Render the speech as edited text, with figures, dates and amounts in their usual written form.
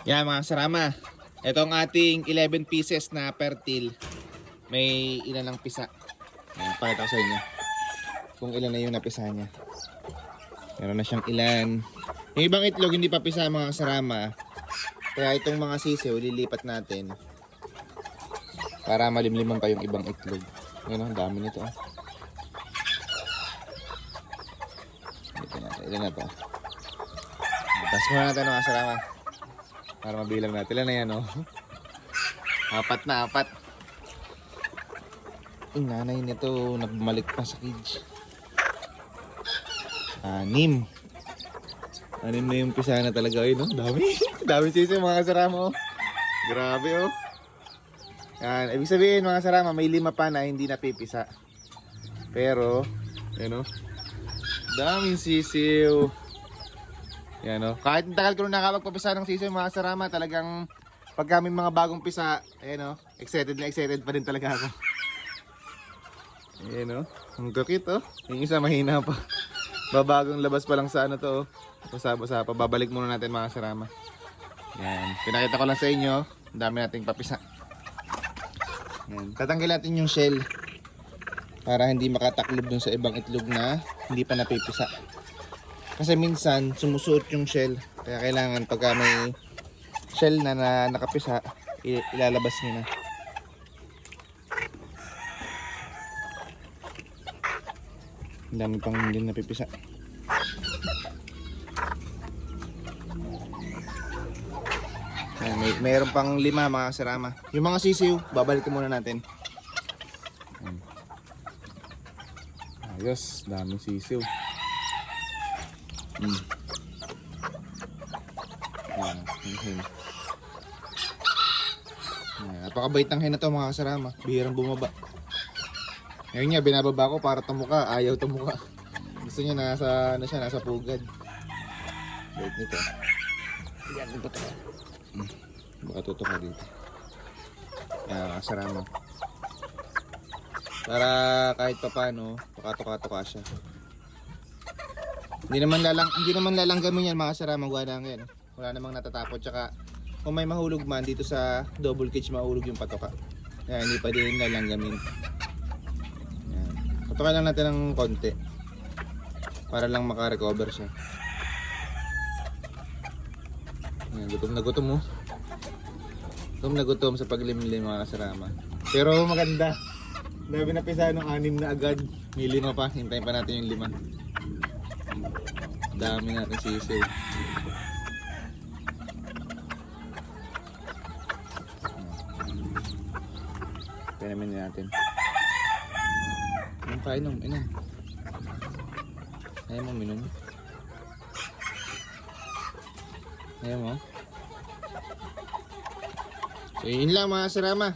Yan mga sarama. Ito ang ating 11 pieces na pertil. May ilan lang pisa. Ayan, pakita ko sa inyo kung ilan na yung napisa niya. Meron na siyang ilan. Yung ibang itlog hindi pa pisa mga sarama. Kaya itong mga sisiw lilipat natin para malimliman pa yung ibang itlog. Ngayon ang dami nito. Ilan na to? Tapos muna natin mga sarama para mabilang natin. Ilan na yan, oh? Apat na, apat. Yung nanay nito nagbumalik pa sa cage. 6. 6 na yung pisa na talaga. Ayun, no? Dami. Dami sisi mga sarama, oh. Grabe, oh. Yan. Ibig sabihin mga sarama, may 5 pa na hindi napipisa. Pero, yun, oh. Daming sisiw. Yan, oh. Kahit tagal ko na nakapagpapisa ng sisiw mga sarama, talagang pag kami mga bagong pisa, ayan, oh. Excited na excited pa din talaga ako. Ayan, oh. Ang kakit, oh. Yung isa mahina pa. Babagong labas pa lang sa ano to, oh. Basa-basa pa. Babalik muna natin mga sarama. Yan. Pinakita ko lang sa inyo. Ang dami nating papisa. Yan. Tatanggal natin yung shell para hindi makataklob dun sa ibang itlog na hindi pa napipisa. Kasi minsan sumusuot yung shell. Kaya kailangan pagka may shell na, nakapisa, ilalabas nyo na. Ang dami pang hindi napipisa. Mayroon pang 5 mga sarama. Yung mga sisiw, babalik muna natin. Ayos, daming sisiw. Napakabait ng hen na to mga kasarama. Bihirang bumaba. Ngayon niya, binababa ko para tumuka. Ayaw tumuka. Gusto niya nasa pugad. Bait nito. Yan, ito to. Baka tutuka dito. Yan, mga kasarama. Para kahit pa paano, pakatuka-tuka siya. Hindi naman lalanggamin yan mga sarama, wala lang yan. Wala namang natatapot. Tsaka kung may mahulog man dito sa double cage, mahulog yung patoka. Kaya hindi pa din lalanggamin. Yan. Patuka lang natin ng konti para lang makarecover siya. Yan, gutom na gutom, oh. Gutom na gutom sa paglimlim mga kasarama. Pero maganda. Dami na pisa ng 6 na agad. May 5 pa. Hintayin pa natin yung 5. Dami natin sisiw. Pinamin natin. Inom pa, inom. Ayaw mo minom. Ayaw mo. So yun lang mga sarama.